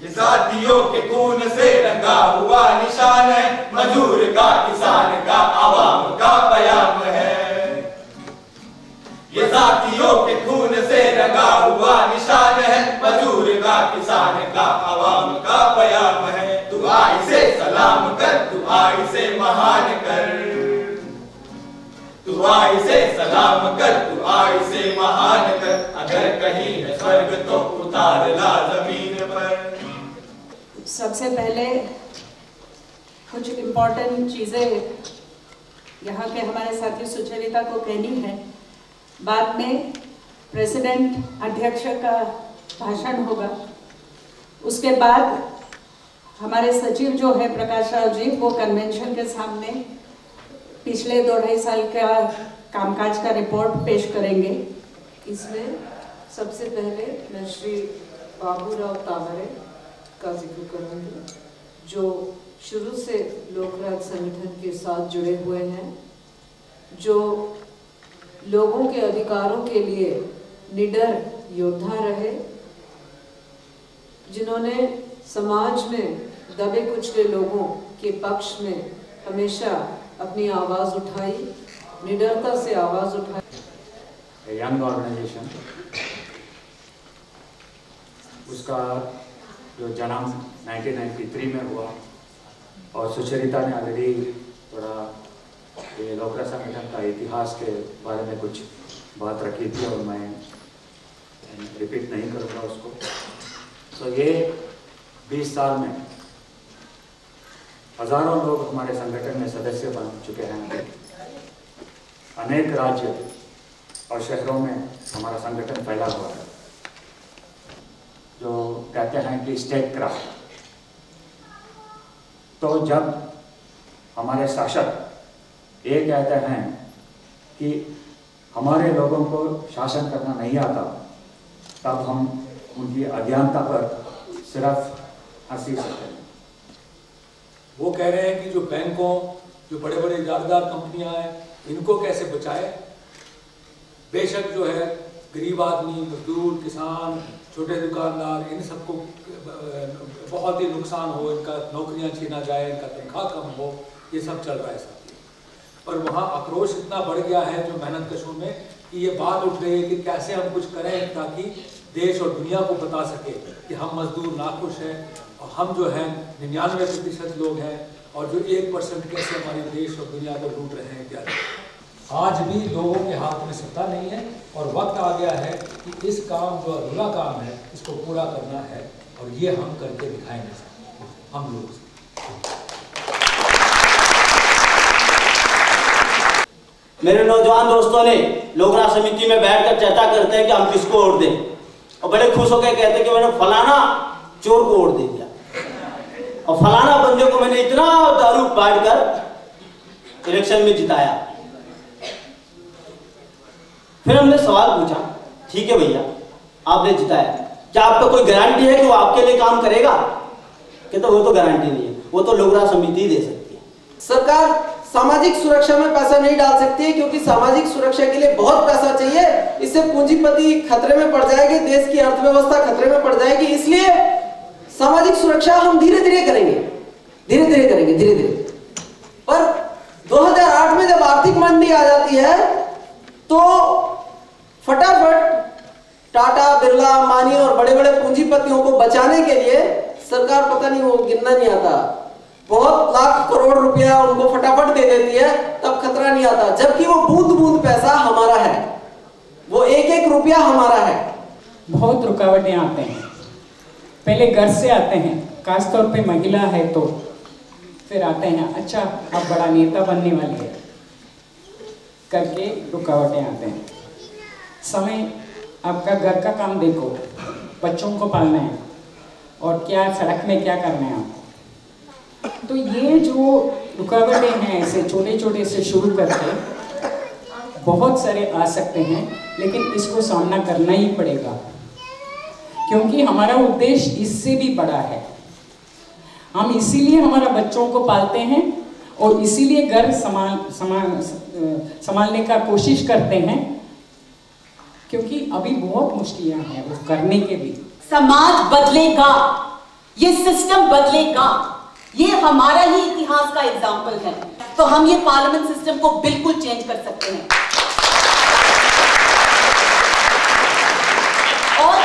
ये साथियों के खून से रंगा हुआ निशान है, मजदूर का, किसान का, आवाम का प्याम है। ये साथियों के खून से रंगा हुआ निशान है, मजदूर का, किसान का, आवाम का प्याम है। दुआ इसे सलाम कर, दुआ इसे महान कर, दुआ इसे सलाम कर, दुआ इसे महान कर। अगर कहीं है स्वर्ग तो उतार ला जमीन पर। सबसे पहले कुछ इम्पोर्टेंट चीज़ें यहाँ के हमारे साथी सुचरिता को कहनी है, बाद में प्रेसिडेंट अध्यक्ष का भाषण होगा, उसके बाद हमारे सचिव जो है प्रकाश राव जी, वो कन्वेंशन के सामने पिछले 2-2.5 साल का कामकाज का रिपोर्ट पेश करेंगे। इसमें सबसे पहले मैं श्री बाबूराव तावरे का जिक्र करूंगी, जो शुरू से लोकराज संगठन के साथ जुड़े हुए हैं, जो लोगों के अधिकारों के लिए निडर योद्धा रहे, जिन्होंने समाज में दबे कुचले लोगों के पक्ष में हमेशा अपनी आवाज़ उठाई, निडरता से आवाज़ उठाई। यंग ऑर्गेनाइजेशन, उसका जो जन्म 1993 में हुआ और सुचरिता ने ऑलरेडी थोड़ा ये लोकराज संगठन का इतिहास के बारे में कुछ बात रखी थी और मैं रिपीट नहीं करूँगा उसको। तो ये 20 साल में हजारों लोग हमारे संगठन में सदस्य बन चुके हैं। अनेक राज्य और शहरों में हमारा संगठन फैला हुआ है, जो कहते हैं कि स्टेट क्राफ्ट। तो जब हमारे शासक ये कहते हैं कि हमारे लोगों को शासन करना नहीं आता, तब हम उनकी अज्ञानता पर सिर्फ हंसी सकते हैं। वो कह रहे हैं कि जो बैंकों, जो बड़े बड़े जागीरदार कंपनियां हैं, इनको कैसे बचाए। बेशक जो है गरीब आदमी, मजदूर, किसान, छोटे दुकानदार, इन सबको बहुत ही नुकसान हो, इनका नौकरियां छीना जाए, इनका तनख्वाह कम हो, ये सब चल रहा है साथी। पर वहाँ आक्रोश इतना बढ़ गया है जो मेहनत कशों में, कि ये बात उठ गई है कि कैसे हम कुछ करें ताकि देश और दुनिया को बता सके कि हम मजदूर नाखुश हैं और हम जो हैं 99% लोग हैं, और जो 1% कैसे हमारे देश और दुनिया को लूट रहे हैं इत्यादि। आज भी लोगों के हाथ में सत्ता नहीं है और वक्त आ गया है कि इस काम, जो अधूरा काम है, इसको पूरा करना है, और ये हम करके दिखाएंगे हम लोग। मेरे नौजवान दोस्तों ने लोकराज समिति में बैठकर चर्चा करते हैं कि हम किसको वोट दें, और बड़े खुश होकर कहते हैं कि मैंने फलाना चोर को वोट दे दिया, और फलाना बंदे को मैंने इतना दारू बांट कर इलेक्शन में जिताया। फिर हमने सवाल पूछा, ठीक है भैया आपने जिताया, क्या आपका कोई गारंटी है कि वो आपके लिए काम करेगा? कहते वो तो गारंटी नहीं है, वो तो लोकराज समिति ही दे सकती है। सरकार सामाजिक सुरक्षा में पैसा नहीं डाल सकती है, क्योंकि सामाजिक सुरक्षा के लिए बहुत पैसा चाहिए। इससे पूंजीपति खतरे में पड़ जाएगी, देश की अर्थव्यवस्था खतरे में पड़ जाएगी। इसलिए सामाजिक सुरक्षा हम धीरे धीरे करेंगे, धीरे धीरे। पर 2008 में जब आर्थिक मंदी आ जाती है तो फटाफट टाटा, बिरला, अंबानी और बड़े बड़े पूंजीपतियों को बचाने के लिए सरकार, पता नहीं वो गिनना नहीं आता, बहुत लाख करोड़ रुपया उनको फटाफट दे देती है, तब खतरा नहीं आता। जबकि वो बूंद बूंद पैसा हमारा है, वो एक एक रुपया हमारा है। बहुत रुकावटें आते हैं, पहले घर से आते हैं, खासतौर पे महिला है तो, फिर आते हैं अच्छा आप बड़ा नेता बनने वाली है करके रुकावटें आते हैं। समय आपका घर का काम देखो, बच्चों को पालना है और क्या सड़क में क्या करना है आपको। तो ये जो रुकावटें हैं, ऐसे छोटे छोटे से शुरू करके बहुत सारे आ सकते हैं, लेकिन इसको सामना करना ही पड़ेगा, क्योंकि हमारा उद्देश्य इससे भी बड़ा है। हम इसीलिए हमारा बच्चों को पालते हैं और इसीलिए घर संभालने का कोशिश करते हैं, क्योंकि अभी बहुत मुश्किलें हैं वो करने के भी। समाज बदलेगा, ये सिस्टम बदलेगा। ये हमारा ही इतिहास का एग्जाम्पल है। तो हम ये पार्लियामेंट सिस्टम को बिल्कुल चेंज कर सकते हैं। और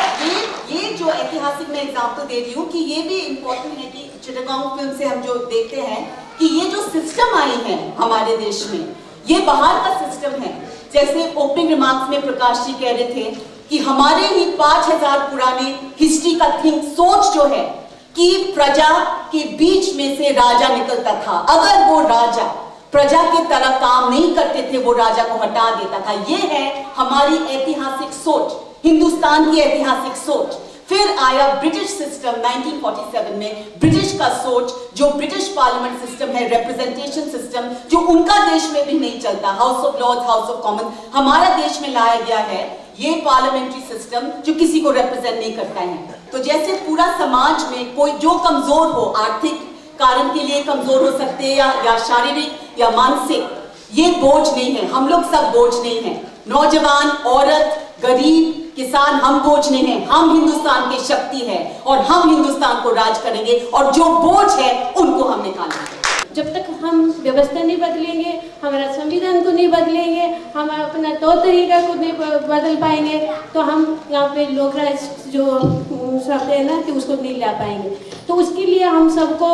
ये जो ऐतिहासिक मैं एग्जाम्पल दे रही हूँ कि ये भी इंपॉर्टेंट है कि चिटागोंग फिल्म से हम जो देखते हैं कि ये जो सिस्टम आई है हमारे देश में, ये बाहर का सिस्टम है। जैसे ओपनिंग रिमार्क्स में प्रकाश जी कह रहे थे कि हमारे ही 5000 पुराने हिस्ट्री का थिंक सोच जो है कि प्रजा के बीच में से राजा निकलता था। अगर वो राजा प्रजा के तरह काम नहीं करते थे, वो राजा को हटा देता था। ये है हमारी ऐतिहासिक सोच, हिंदुस्तान की ऐतिहासिक सोच। फिर आया ब्रिटिश सिस्टम 1947 में, ब्रिटिश का सोच जो ब्रिटिश पार्लियामेंट सिस्टम है, रिप्रेजेंटेशन सिस्टम, जो उनका देश में भी नहीं चलता, House of Lords, House of Common, हमारा देश में लाया गया है ये पार्लियामेंट्री सिस्टम जो किसी को रिप्रेजेंट नहीं करता है। तो जैसे पूरा समाज में कोई जो कमजोर हो, आर्थिक कारण के लिए कमजोर हो सकते हैं या शारीरिक या मानसिक, ये बोझ नहीं है। हम लोग सब बोझ नहीं है। नौजवान, औरत, गरीब, किसान, हम बोझ नहीं है। हम हिंदुस्तान की शक्ति है और हम हिंदुस्तान को राज करेंगे और जो बोझ है उनको हम निकालेंगे। जब तक हम व्यवस्था नहीं बदलेंगे, हमारा संविधान को नहीं बदलेंगे, हम अपना तौर तरीका को नहीं बदल पाएंगे, तो हम यहाँ पे लोकराज जो शब्द है ना कि उसको नहीं ला पाएंगे। तो उसके लिए हम सबको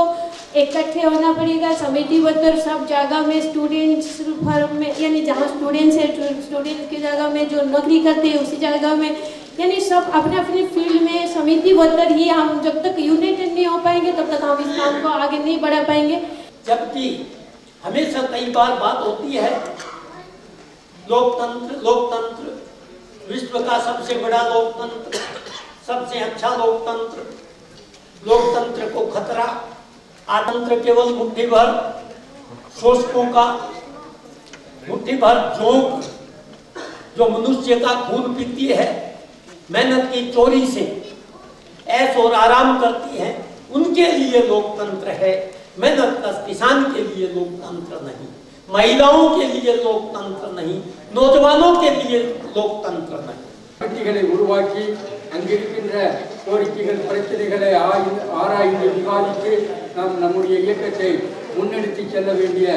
इकट्ठे होना पड़ेगा, समितिबद्ध सब जगह में, स्टूडेंट्स फर्म में, यानी जहाँ स्टूडेंट्स है स्टूडेंट्स की जगह में, जो नौकरी करते हैं उसी जगह में, यानी सब अपने अपने फील्ड में समितिबद्ध ही हम जब तक यूनाइटेड नहीं हो पाएंगे तब तक हम इस काम को आगे नहीं बढ़ा पाएंगे। जबकि हमेशा कई बार बात होती है लोकतंत्र लोकतंत्र, विश्व का सबसे बड़ा लोकतंत्र, सबसे अच्छा लोकतंत्र, लोकतंत्र को खतरा, आतंत्र केवल मुट्ठी भर शोषकों का, मुट्ठी भर जोंक जो मनुष्य का खून पीती है, मेहनत की चोरी से ऐश और आराम करती है, उनके लिए लोकतंत्र है। मेहनत का किसान के लिए लोकतंत्र नहीं, महिलाओं के लिए लोकतंत्र नहीं, नौजवानों के लिए लोकतंत्र नहीं। கட்சிகளை உருவாக்கி அங்கிருக்கின்ற கோரிக்கைகள் பிரச்சனைகளை ஆராய்ந்து விவாதித்து நாம் நம்முடைய இயக்கத்தை முன்னெடுத்து செல்ல வேண்டிய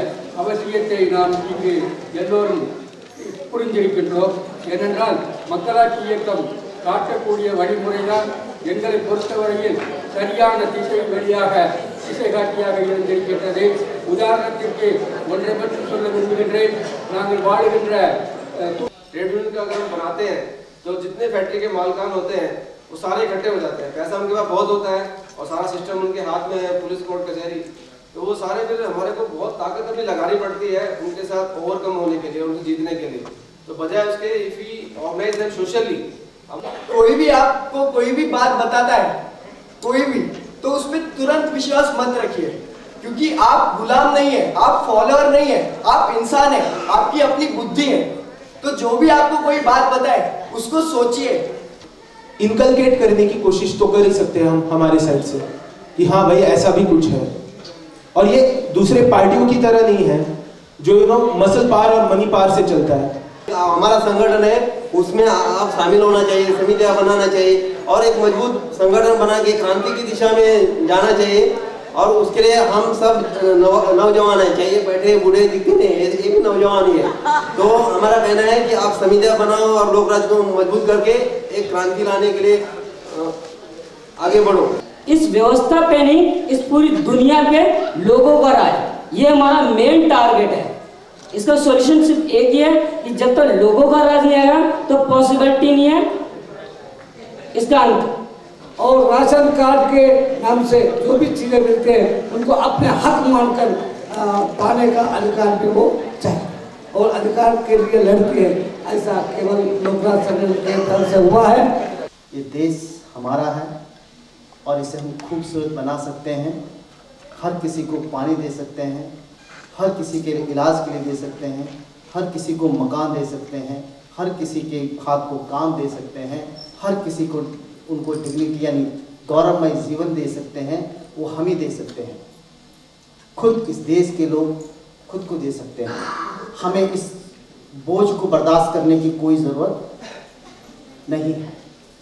அவசியத்தை நாம் இங்கு எல்லோரும் புரிந்திருக்கின்றோம். ஏனென்றால் மக்களாட்சி இயக்கம் காட்டக்கூடிய வழிமுறைதான் எங்களை பொறுத்தவரையில் சரியான திசை வழியாக திசை காட்டியாக இருந்திருக்கின்றது. உதாரணத்திற்கு ஒன்றை மட்டும் சொல்ல விரும்புகின்றேன். நாங்கள் வாழுகின்ற ट्रेड यूनियन का अगर हम बनाते हैं तो जितने फैक्ट्री के मालिकान होते हैं वो सारे इकट्ठे हो जाते हैं, पैसा उनके पास बहुत होता है और सारा सिस्टम उनके हाथ में है, पुलिस कोर्ट कचहरी, तो वो सारे फिर हमारे को बहुत ताकत अभी लगानी पड़ती है उनके साथ ओवरकम होने के लिए, उनको जीतने के लिए। तो बजाय उसके if we organize them socially, कोई भी आपको कोई भी बात बताता है कोई भी, तो उसमें तुरंत विश्वास मत रखिए, क्योंकि आप गुलाम नहीं है, आप फॉलोअर नहीं है, आप इंसान है, आपकी अपनी बुद्धि है। तो जो भी आपको कोई बात बताए उसको सोचिए। इनकलकेट करने की कोशिश तो कर ही सकते हैं हम हमारे साइड से कि हाँ भाई ऐसा भी कुछ है, और ये दूसरे पार्टियों की तरह नहीं है जो मसल पार और मनी पार से चलता है। हमारा संगठन है, उसमें आप शामिल होना चाहिए, समितियां बनाना चाहिए और एक मजबूत संगठन बना के क्रांति की दिशा में जाना चाहिए। और उसके लिए हम सब नौजवान हैं, चाहिए बैठे बूढ़े दिखते नहीं, ये भी नौजवान ही है। तो हमारा कहना है कि आप समितियां बनाओ और लोकराज को मजबूत करके एक क्रांति लाने के लिए आगे बढ़ो। इस व्यवस्था पे नहीं, इस पूरी दुनिया पे लोगों का राज, ये हमारा मेन टारगेट है। इसका सॉल्यूशन सिर्फ एक ही है कि जब तक लोगों का राज नहीं आएगा तो पॉसिबिलिटी नहीं है इसका अंत। और राशन कार्ड के नाम से जो भी चीज़ें मिलते हैं उनको अपने हक मानकर पाने का अधिकार भी वो चाहिए और अधिकार के लिए लड़ती है। ऐसा केवल लोकराज संगठन के तरफ से हुआ है। ये देश हमारा है और इसे हम खूबसूरत बना सकते हैं। हर किसी को पानी दे सकते हैं, हर किसी के इलाज के लिए दे सकते हैं, हर किसी को मकान दे सकते हैं, हर किसी के हाथ को काम दे सकते हैं, हर किसी को उनको डिग्निटी यानी गौरवमय जीवन दे सकते हैं, वो हम ही दे सकते हैं। खुद इस देश के लोग खुद को दे सकते हैं। हमें इस बोझ को बर्दाश्त करने की कोई ज़रूरत नहीं है,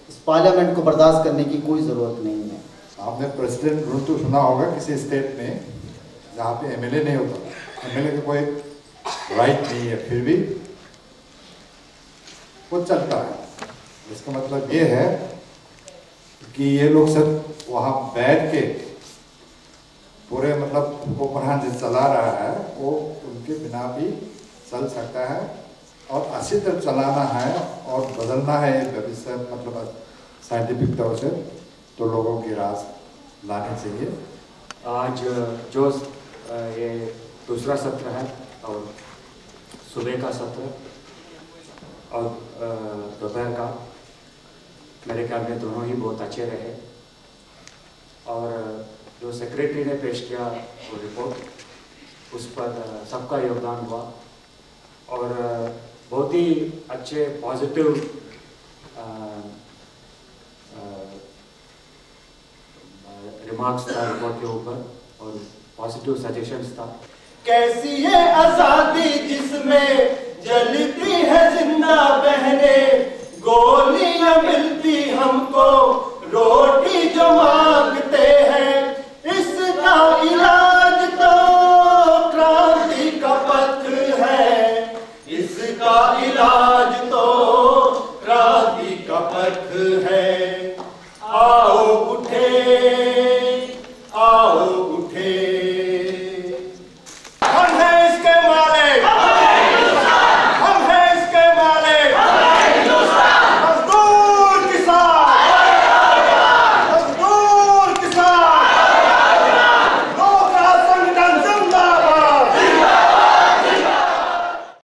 इस पार्लियामेंट को बर्दाश्त करने की कोई ज़रूरत नहीं है। आपने प्रेसिडेंट रूल तो सुना होगा किसी स्टेट में जहाँ पे एमएलए नहीं होता, एमएलए का कोई राइट नहीं है, फिर भी वो चलता है। इसका मतलब ये है कि ये लोग सब वहाँ बैठ के पूरे मतलब हुक्मरान जो चला रहा है वो उनके बिना भी चल सकता है, और अच्छी तरह चलाना है और बदलना है भविष्य मतलब साइंटिफिक तौर से, तो लोगों की रास लानी चाहिए। आज जो ये दूसरा सत्र है और सुबह का सत्र और दोपहर का, मेरे ख्याल में दोनों ही बहुत अच्छे रहे। और जो सेक्रेटरी ने पेश किया वो रिपोर्ट, उस पर सबका योगदान हुआ और बहुत ही अच्छे पॉजिटिव रिमार्क्स था रिपोर्ट के ऊपर और पॉजिटिव सजेशंस था। कैसी ये आजादी जिसमें जलती है जिंदा बहने, गोलियां मिलती हम